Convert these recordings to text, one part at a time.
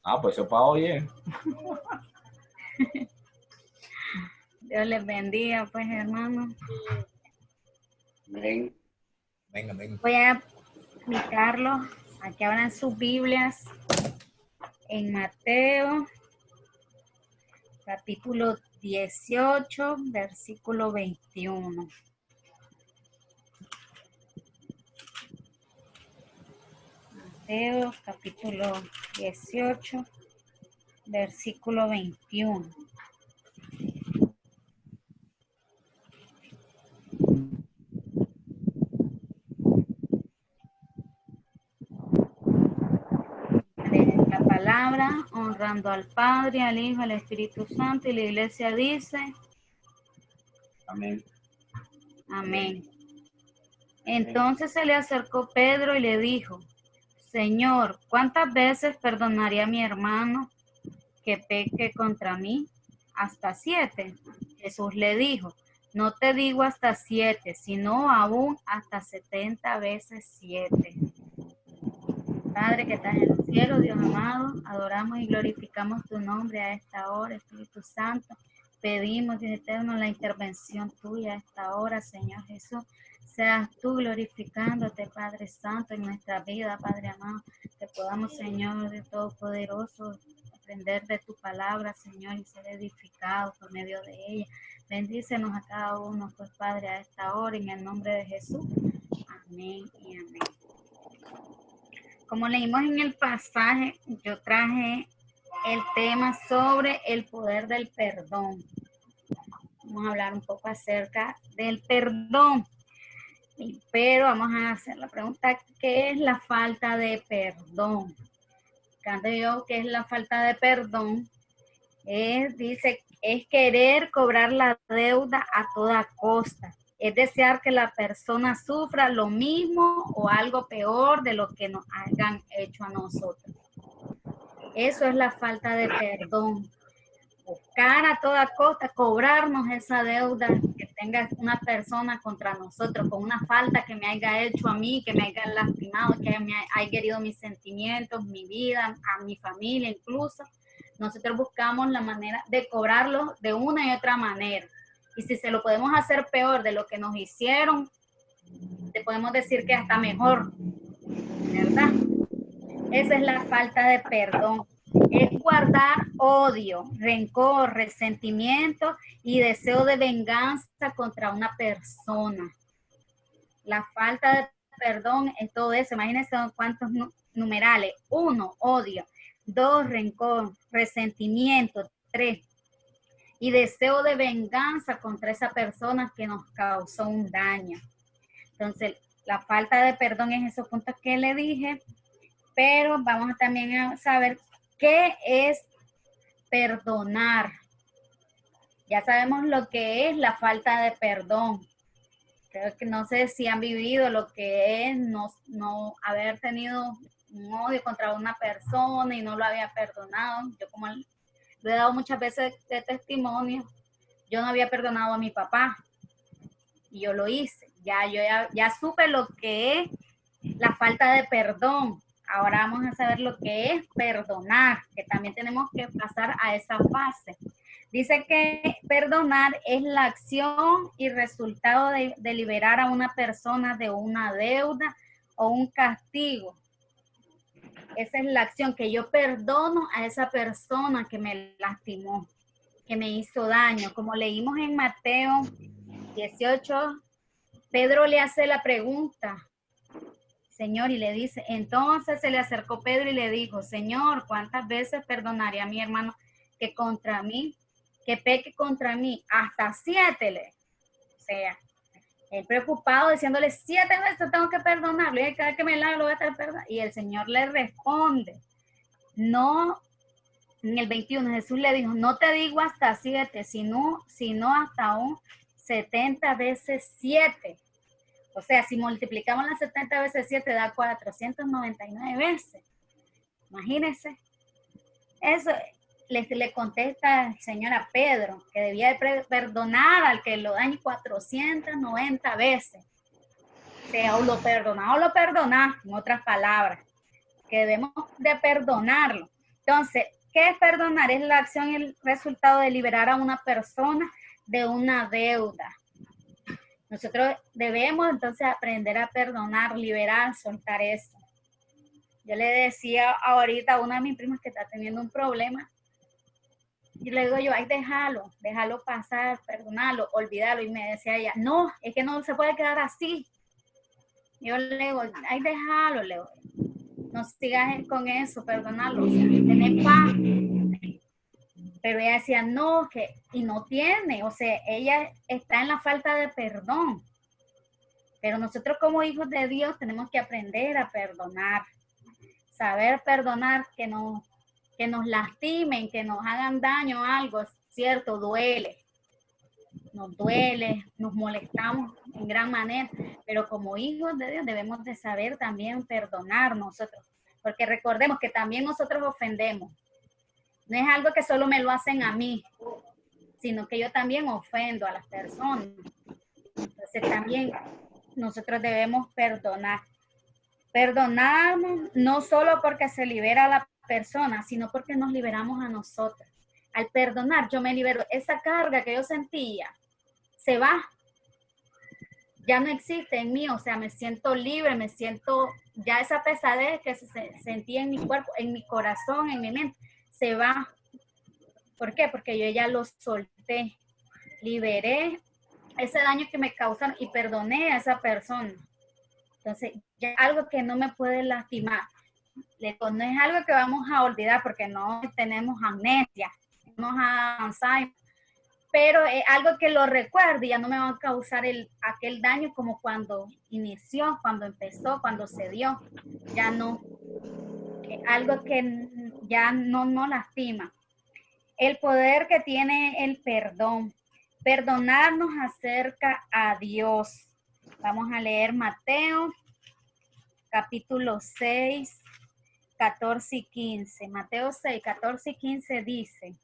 Ah, pues eso para hoy. Dios les bendiga, pues, hermano. Amén. Venga, venga. Voy a explicarlo. Aquí abran sus Biblias en Mateo, capítulo 18, versículo 21. Mateo, capítulo 18, versículo 21. La palabra, honrando al Padre, al Hijo, al Espíritu Santo, y la iglesia dice, Amén. amén. Entonces se le acercó Pedro y le dijo, Señor, ¿cuántas veces perdonaré a mi hermano que peque contra mí? ¿Hasta 7? Jesús le dijo, no te digo hasta 7, sino aún hasta 70 veces 7. Padre que estás en el cielo, Dios amado, adoramos y glorificamos tu nombre a esta hora, Espíritu Santo. Pedimos, Dios eterno, la intervención tuya a esta hora, Señor Jesús. Seas tú glorificándote, Padre Santo, en nuestra vida, Padre amado. Que podamos, Señor, de Todopoderoso, aprender de tu palabra, Señor, y ser edificados por medio de ella. Bendícenos a cada uno, pues, Padre, a esta hora, en el nombre de Jesús. Amén y amén. Como leímos en el pasaje, yo traje el tema sobre el poder del perdón. Vamos a hablar un poco acerca del perdón. Pero vamos a hacer la pregunta, ¿qué es la falta de perdón? Cuando yo, ¿qué es la falta de perdón? Dice, es querer cobrar la deuda a toda costa. Es desear que la persona sufra lo mismo o algo peor de lo que nos hayan hecho a nosotros. Eso es la falta de perdón. Buscar a toda costa, cobrarnos esa deuda que tenga una persona contra nosotros, con una falta que me haya hecho a mí, que me haya lastimado, que me haya herido mis sentimientos, mi vida, a mi familia incluso. Nosotros buscamos la manera de cobrarlo de una y otra manera. Y si se lo podemos hacer peor de lo que nos hicieron, te podemos decir que hasta mejor, ¿verdad? Esa es la falta de perdón. Es guardar odio, rencor, resentimiento y deseo de venganza contra una persona. La falta de perdón es todo eso. Imagínense cuántos numerales. 1, odio. 2, rencor, resentimiento. 3, y deseo de venganza contra esa persona que nos causó un daño. Entonces, la falta de perdón es esos puntos que le dije, pero vamos también a saber qué es perdonar. Ya sabemos lo que es la falta de perdón. Creo que no sé si han vivido lo que es no haber tenido un odio contra una persona y no lo había perdonado. Yo como lo he dado muchas veces de testimonio, yo no había perdonado a mi papá y yo lo hice. Ya supe lo que es la falta de perdón. Ahora vamos a saber lo que es perdonar, que también tenemos que pasar a esa fase. Dice que perdonar es la acción y resultado de liberar a una persona de una deuda o un castigo. Esa es la acción, que yo perdono a esa persona que me lastimó, que me hizo daño. Como leímos en Mateo 18, Pedro le hace la pregunta, Señor, y le dice, entonces se le acercó Pedro y le dijo, Señor, ¿cuántas veces perdonaré a mi hermano que contra mí, que peque contra mí? Hasta 7. O sea, él preocupado diciéndole 7 veces tengo que perdonarlo, y cada vez que me la lo voy a estar perdonando. Y el Señor le responde, no, en el 21 Jesús le dijo, no te digo hasta 7, sino hasta un 70 veces 7. O sea, si multiplicamos las 70 veces 7 da 499 veces. Imagínense. Eso le contesta el Señor a Pedro, que debía perdonar al que lo dañe 490 veces. O sea, o lo perdonás, en otras palabras, que debemos de perdonarlo. Entonces, ¿qué es perdonar? Es la acción y el resultado de liberar a una persona de una deuda. Nosotros debemos entonces aprender a perdonar, liberar, soltar eso. Yo le decía ahorita a una de mis primas que está teniendo un problema, y le digo yo, ay, déjalo pasar, perdonarlo, olvidarlo. Y me decía ella, no, es que no se puede quedar así. Yo le digo, ay, déjalo, le digo, no sigas con eso, perdonarlo, o sea, tener paz. Pero ella decía, no, que, y no tiene, o sea, ella está en la falta de perdón. Pero nosotros como hijos de Dios tenemos que aprender a perdonar, saber perdonar, que nos lastimen, que nos hagan daño a algo, es cierto, duele, nos molestamos en gran manera, pero como hijos de Dios debemos de saber también perdonar nosotros, porque recordemos que también nosotros ofendemos. No es algo que solo me lo hacen a mí, sino que yo también ofendo a las personas. Entonces también nosotros debemos perdonar. Perdonarnos no solo porque se libera a la persona, sino porque nos liberamos a nosotros. Al perdonar, yo me libero. Esa carga que yo sentía se va. Ya no existe en mí, o sea, me siento libre, me siento, ya esa pesadez que se sentía en mi cuerpo, en mi corazón, en mi mente, se va. ¿Por qué? Porque yo ya lo solté, liberé ese daño que me causaron y perdoné a esa persona. Entonces, ya algo que no me puede lastimar. No es algo que vamos a olvidar porque no tenemos amnesia, no nos Alzheimer, pero es algo que lo recuerde y ya no me va a causar aquel daño como cuando inició, cuando empezó, cuando se dio. Ya no. Es algo que ya no lastima. El poder que tiene el perdón. Perdonarnos acerca a Dios. Vamos a leer Mateo, capítulo 6, 14 y 15. Mateo 6, 14 y 15 dice,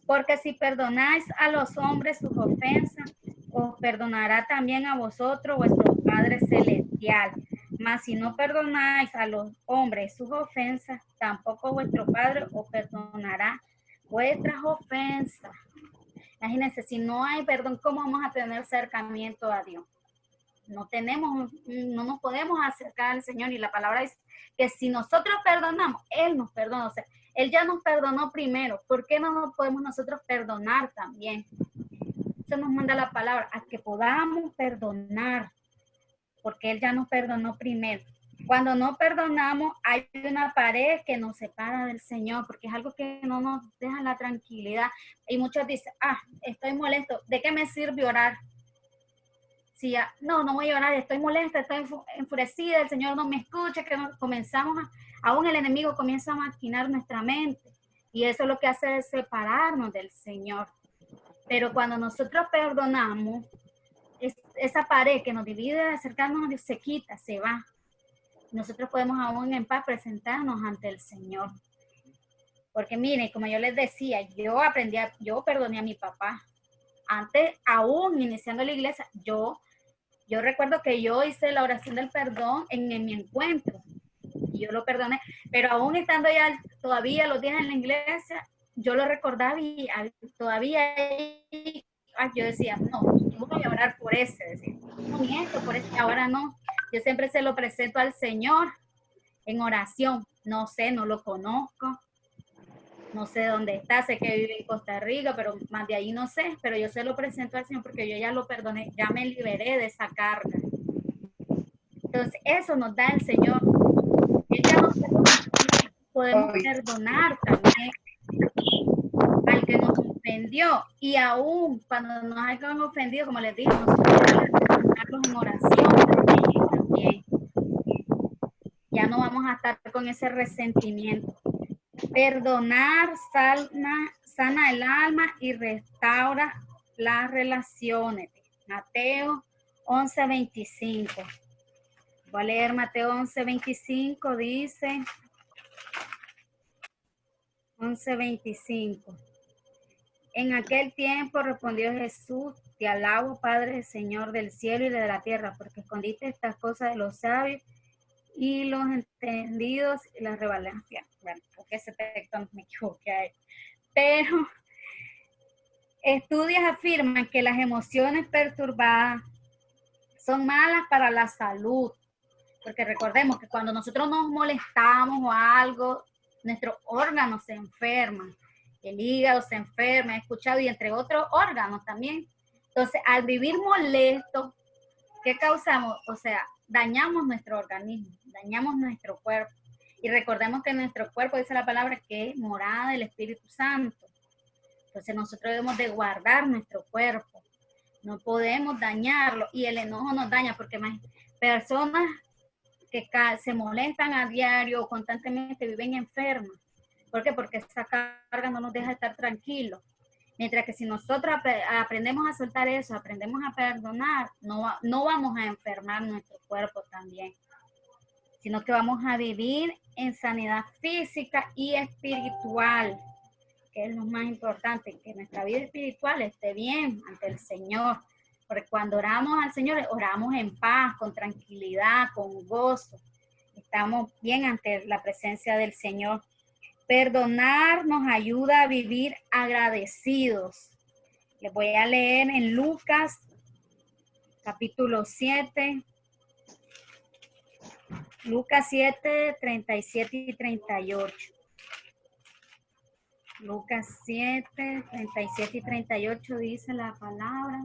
porque si perdonáis a los hombres sus ofensas, os perdonará también a vosotros vuestro Padre Celestial. Mas si no perdonáis a los hombres sus ofensas, tampoco vuestro Padre os perdonará vuestras ofensas. Imagínense, si no hay perdón, ¿cómo vamos a tener acercamiento a Dios? No nos podemos acercar al Señor, y la palabra dice que si nosotros perdonamos, Él nos perdona. O sea, Él ya nos perdonó primero. ¿Por qué no nos podemos nosotros perdonar también? Eso nos manda la palabra, a que podamos perdonar, porque Él ya nos perdonó primero. Cuando no perdonamos, hay una pared que nos separa del Señor, porque es algo que no nos deja la tranquilidad. Y muchos dicen, estoy molesto, ¿de qué me sirve orar? Si ya, no voy a orar, estoy molesta, estoy enfurecida, el Señor no me escucha, que aún el enemigo comienza a maquinar nuestra mente. Y eso lo que hace es separarnos del Señor. Pero cuando nosotros perdonamos, esa pared que nos divide de acercarnos a Dios se quita, se va. Nosotros podemos aún en paz presentarnos ante el Señor. Porque miren, como yo les decía, yo perdoné a mi papá. Antes, aún iniciando la iglesia, yo recuerdo que yo hice la oración del perdón en mi encuentro. Y yo lo perdoné. Pero aún estando ya todavía los días en la iglesia, yo lo recordaba y todavía yo decía, no, yo voy a orar por ese. Decía, no miento, por ese, ahora no. Yo siempre se lo presento al Señor en oración. No sé, no lo conozco. No sé dónde está, sé que vive en Costa Rica, pero más de ahí no sé. Pero yo se lo presento al Señor porque yo ya lo perdoné, ya me liberé de esa carga. Entonces, eso nos da el Señor. Él ya nos perdona, podemos perdonar también al que nos ofendió. Y aún cuando nos hayan ofendido, como les dije, nosotros perdonarlos en oración también. Ya no vamos a estar con ese resentimiento. Perdonar sana el alma y restaura las relaciones. Mateo 11:25. Voy a leer Mateo 11:25, dice 11:25. En aquel tiempo respondió Jesús, te alabo, Padre, Señor del cielo y de la tierra, porque escondiste estas cosas de los sabios y los entendidos y las revelaste bueno, porque ese texto no me equivoqué ahí, pero estudios afirman que las emociones perturbadas son malas para la salud, porque recordemos que cuando nosotros nos molestamos o algo, nuestros órganos se enferman, el hígado se enferma, he escuchado, y entre otros órganos también. Entonces, al vivir molestos, ¿qué causamos? O sea, dañamos nuestro organismo, dañamos nuestro cuerpo. Y recordemos que nuestro cuerpo, dice la palabra, que es morada del Espíritu Santo. Entonces, nosotros debemos de guardar nuestro cuerpo. No podemos dañarlo. Y el enojo nos daña porque más personas que se molestan a diario o constantemente viven enfermas. ¿Por qué? Porque esa carga no nos deja estar tranquilos. Mientras que si nosotros aprendemos a soltar eso, aprendemos a perdonar, no vamos a enfermar nuestro cuerpo también, sino que vamos a vivir en sanidad física y espiritual, que es lo más importante, que nuestra vida espiritual esté bien ante el Señor. Porque cuando oramos al Señor, oramos en paz, con tranquilidad, con gozo. Estamos bien ante la presencia del Señor. Perdonar nos ayuda a vivir agradecidos. Les voy a leer en Lucas, capítulo 7. Lucas 7, 37 y 38. Lucas 7, 37 y 38 dice la palabra.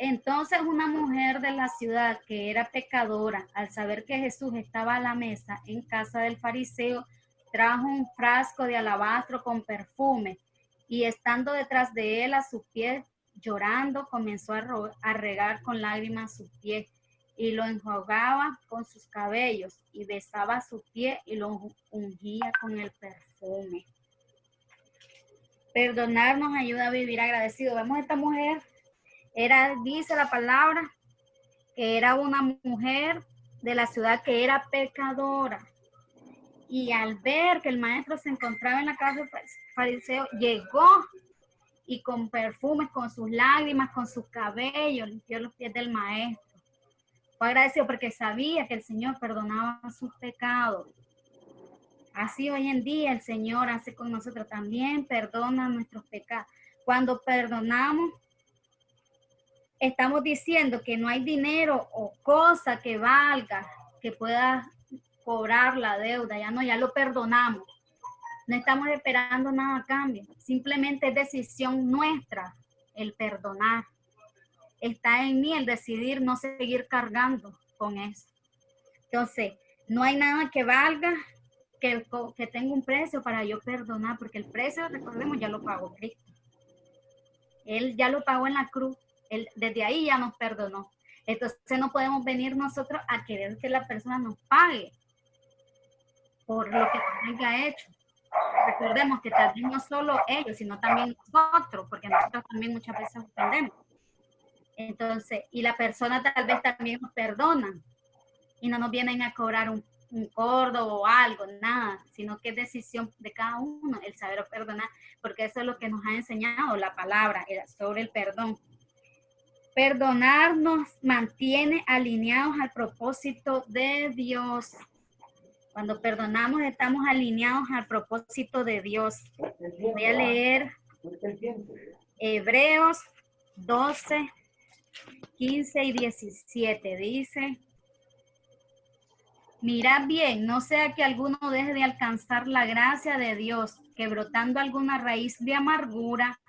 Entonces una mujer de la ciudad que era pecadora, al saber que Jesús estaba a la mesa en casa del fariseo, trajo un frasco de alabastro con perfume y estando detrás de él a sus pies, llorando, comenzó a regar con lágrimas sus pies y lo enjugaba con sus cabellos y besaba su pie y lo ungía con el perfume. Perdonar nos ayuda a vivir agradecido. Vemos a esta mujer. Dice la palabra, que era una mujer de la ciudad que era pecadora. Y al ver que el maestro se encontraba en la casa del fariseo, llegó y con perfumes, con sus lágrimas, con sus cabellos, limpió los pies del maestro. Fue agradecido porque sabía que el Señor perdonaba sus pecados. Así hoy en día el Señor hace con nosotros, también perdona nuestros pecados. Cuando perdonamos, estamos diciendo que no hay dinero o cosa que valga, que pueda cobrar la deuda. Ya lo perdonamos. No estamos esperando nada a cambio. Simplemente es decisión nuestra el perdonar. Está en mí el decidir no seguir cargando con eso. Entonces, no hay nada que valga, que tenga un precio para yo perdonar, porque el precio, recordemos, ya lo pagó Cristo. Él ya lo pagó en la cruz. Él desde ahí ya nos perdonó. Entonces no podemos venir nosotros a querer que la persona nos pague por lo que haya hecho. Recordemos que también no solo ellos, sino también nosotros, porque nosotros también muchas veces ofendemos. Entonces, y la persona tal vez también nos perdona y no nos vienen a cobrar un cordo o algo, nada, sino que es decisión de cada uno el saber perdonar, porque eso es lo que nos ha enseñado la palabra sobre el perdón. Perdonar nos mantiene alineados al propósito de Dios. Cuando perdonamos estamos alineados al propósito de Dios. Voy a leer Hebreos 12, 15 y 17. Dice: mirad bien, no sea que alguno deje de alcanzar la gracia de Dios, que brotando alguna raíz de amargura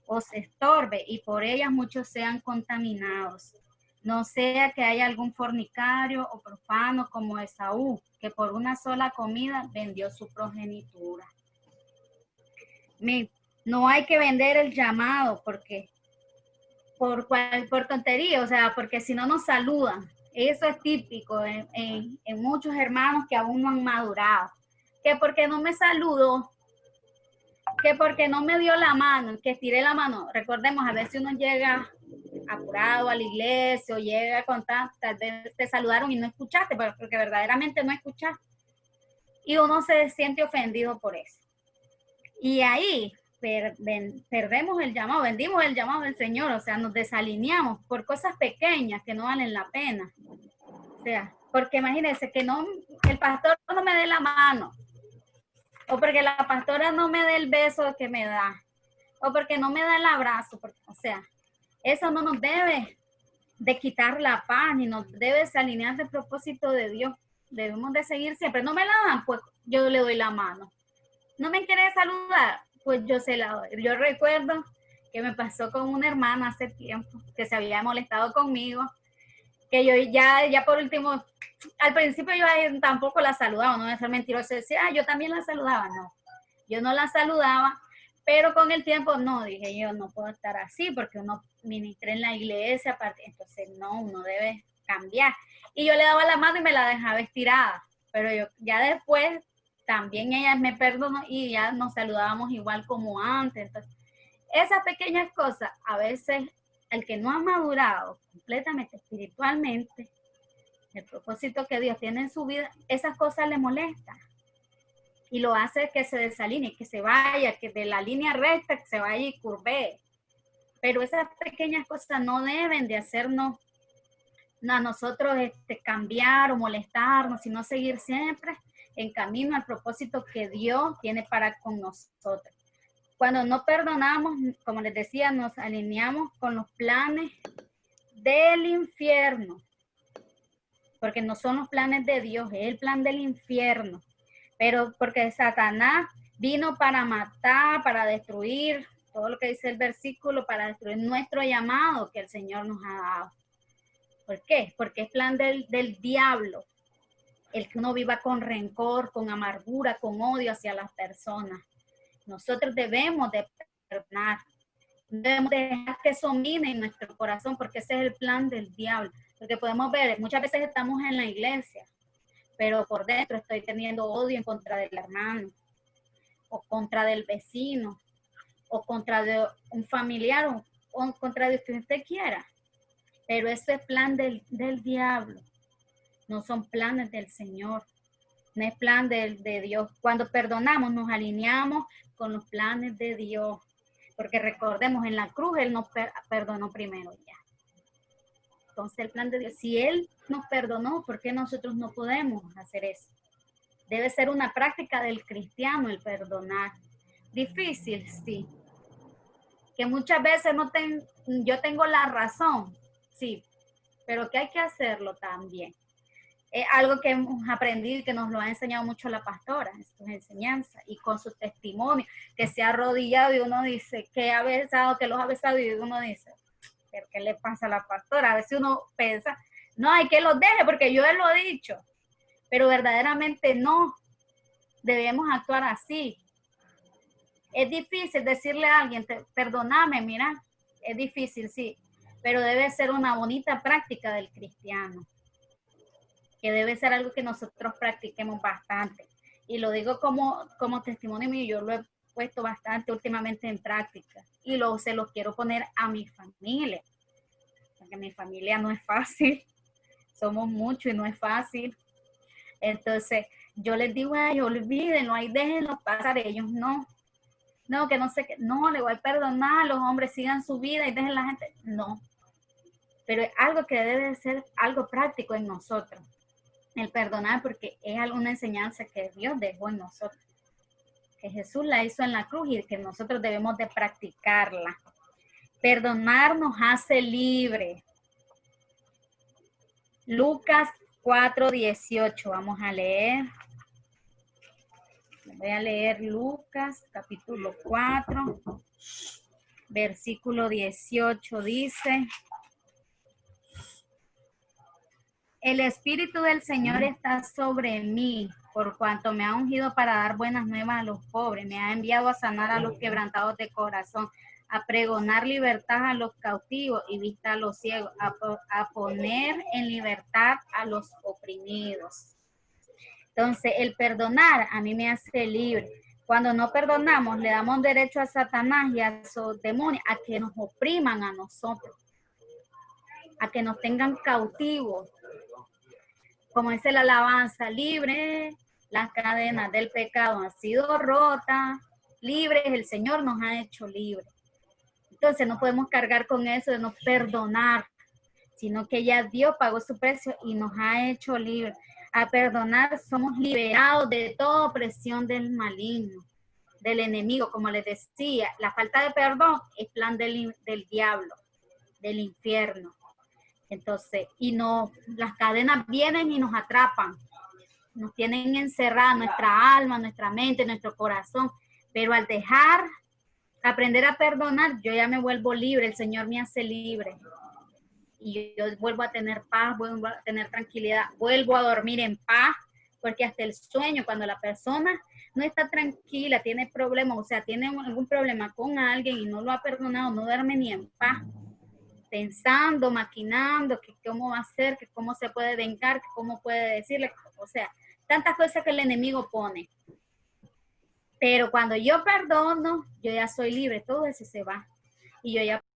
os estorbe y por ellas muchos sean contaminados. No sea que haya algún fornicario o profano como Esaú, que por una sola comida vendió su progenitura. No hay que vender el llamado porque por tontería, o sea, porque si no nos saludan. Eso es típico en muchos hermanos que aún no han madurado. Que porque no me saludó, que porque no me dio la mano, que estiré la mano. Recordemos, a veces uno llega apurado a la iglesia o llega a contar, tal vez te saludaron y no escuchaste, pero porque verdaderamente no escuchaste. Y uno se siente ofendido por eso. Y ahí perdemos el llamado, vendimos el llamado del Señor, o sea, nos desalineamos por cosas pequeñas que no valen la pena. O sea, Porque imagínense que no, el pastor no me dé la mano, o porque la pastora no me dé el beso que me da, o porque no me da el abrazo, porque, o sea, eso no nos debe de quitar la paz, ni nos debe desalinear del propósito de Dios. Debemos de seguir siempre. No me la dan, pues yo le doy la mano. No me quiere saludar, pues yo se la doy. Yo recuerdo que me pasó con una hermana hace tiempo, que se había molestado conmigo, que yo ya por último, al principio yo tampoco la saludaba, no es ser mentiroso, decía, yo también la saludaba, no. Yo no la saludaba, pero con el tiempo no, dije yo no puedo estar así porque uno ministra en la iglesia, entonces no, uno debe cambiar. Y yo le daba la mano y me la dejaba estirada, pero yo ya después también ella me perdonó y ya nos saludábamos igual como antes. Entonces, esas pequeñas cosas, a veces el que no ha madurado completamente espiritualmente, el propósito que Dios tiene en su vida, esas cosas le molestan. Y lo hace que se desalinee, que se vaya, que de la línea recta que se vaya y curve. Pero esas pequeñas cosas no deben de hacernos a nosotros cambiar o molestarnos, sino seguir siempre en camino al propósito que Dios tiene para con nosotros. Cuando no perdonamos, como les decía, nos alineamos con los planes del infierno, porque no son los planes de Dios, es el plan del infierno. Pero porque Satanás vino para matar, para destruir, todo lo que dice el versículo, para destruir nuestro llamado que el Señor nos ha dado. ¿Por qué? Porque es plan del diablo, el que uno viva con rencor, con amargura, con odio hacia las personas. Nosotros debemos de perdonar, debemos dejar que eso mine en nuestro corazón, porque ese es el plan del diablo. Porque podemos ver, muchas veces estamos en la iglesia, pero por dentro estoy teniendo odio en contra del hermano, o contra del vecino, o contra de un familiar, o en contra de quien usted quiera. Pero ese es plan del diablo, no son planes del Señor, no es plan de Dios. Cuando perdonamos, nos alineamos con los planes de Dios, porque recordemos, en la cruz Él nos perdonó primero ya. Entonces el plan de Dios, si Él nos perdonó, ¿por qué nosotros no podemos hacer eso? Debe ser una práctica del cristiano el perdonar. Difícil, sí. Que muchas veces yo tengo la razón, sí, pero que hay que hacerlo también. Es algo que hemos aprendido y que nos lo ha enseñado mucho la pastora en sus enseñanzas y con su testimonio, que se ha arrodillado y uno dice que ha besado, que los ha besado y uno dice, ¿pero qué le pasa a la pastora? A veces uno piensa, no, hay que los deje porque yo lo he dicho, pero verdaderamente no debemos actuar así. Es difícil decirle a alguien, perdóname, mira, es difícil, sí, pero debe ser una bonita práctica del cristiano, que debe ser algo que nosotros practiquemos bastante. Y lo digo como testimonio mío, yo lo he puesto bastante últimamente en práctica y se los quiero poner a mi familia, porque mi familia no es fácil, somos muchos y no es fácil. Entonces yo les digo a ellos, olvídenlo, ahí déjenlo pasar, ellos no, que no sé qué, no, le voy a perdonar, los hombres sigan su vida y dejen la gente, no. Pero es algo que debe ser algo práctico en nosotros, el perdonar, porque es alguna enseñanza que Dios dejó en nosotros, que Jesús la hizo en la cruz y que nosotros debemos de practicarla. Perdonar nos hace libre. Lucas 4:18, vamos a leer. Voy a leer Lucas capítulo 4, versículo 18, dice: el Espíritu del Señor está sobre mí, por cuanto me ha ungido para dar buenas nuevas a los pobres, me ha enviado a sanar a los quebrantados de corazón, a pregonar libertad a los cautivos y vista a los ciegos, a poner en libertad a los oprimidos. Entonces, el perdonar a mí me hace libre. Cuando no perdonamos, le damos derecho a Satanás y a sus demonios a que nos opriman a nosotros, a que nos tengan cautivos. Como dice la alabanza, libre, las cadenas del pecado han sido rotas, libres, el Señor nos ha hecho libres. Entonces no podemos cargar con eso de no perdonar, sino que ya Dios pagó su precio y nos ha hecho libres. A perdonar somos liberados de toda opresión del maligno, del enemigo. Como les decía, la falta de perdón es plan del diablo, del infierno. Entonces, las cadenas vienen y nos atrapan, nos tienen encerrada nuestra alma, nuestra mente, nuestro corazón, pero al aprender a perdonar, yo ya me vuelvo libre, el Señor me hace libre. Y yo vuelvo a tener paz, vuelvo a tener tranquilidad, vuelvo a dormir en paz, porque hasta el sueño, cuando la persona no está tranquila, tiene problemas, o sea, tiene algún problema con alguien y no lo ha perdonado, no duerme ni en paz, pensando, maquinando, que cómo va a ser, que cómo se puede vengar, que cómo puede decirle, o sea, tantas cosas que el enemigo pone. Pero cuando yo perdono, yo ya soy libre, todo eso se va. Y yo ya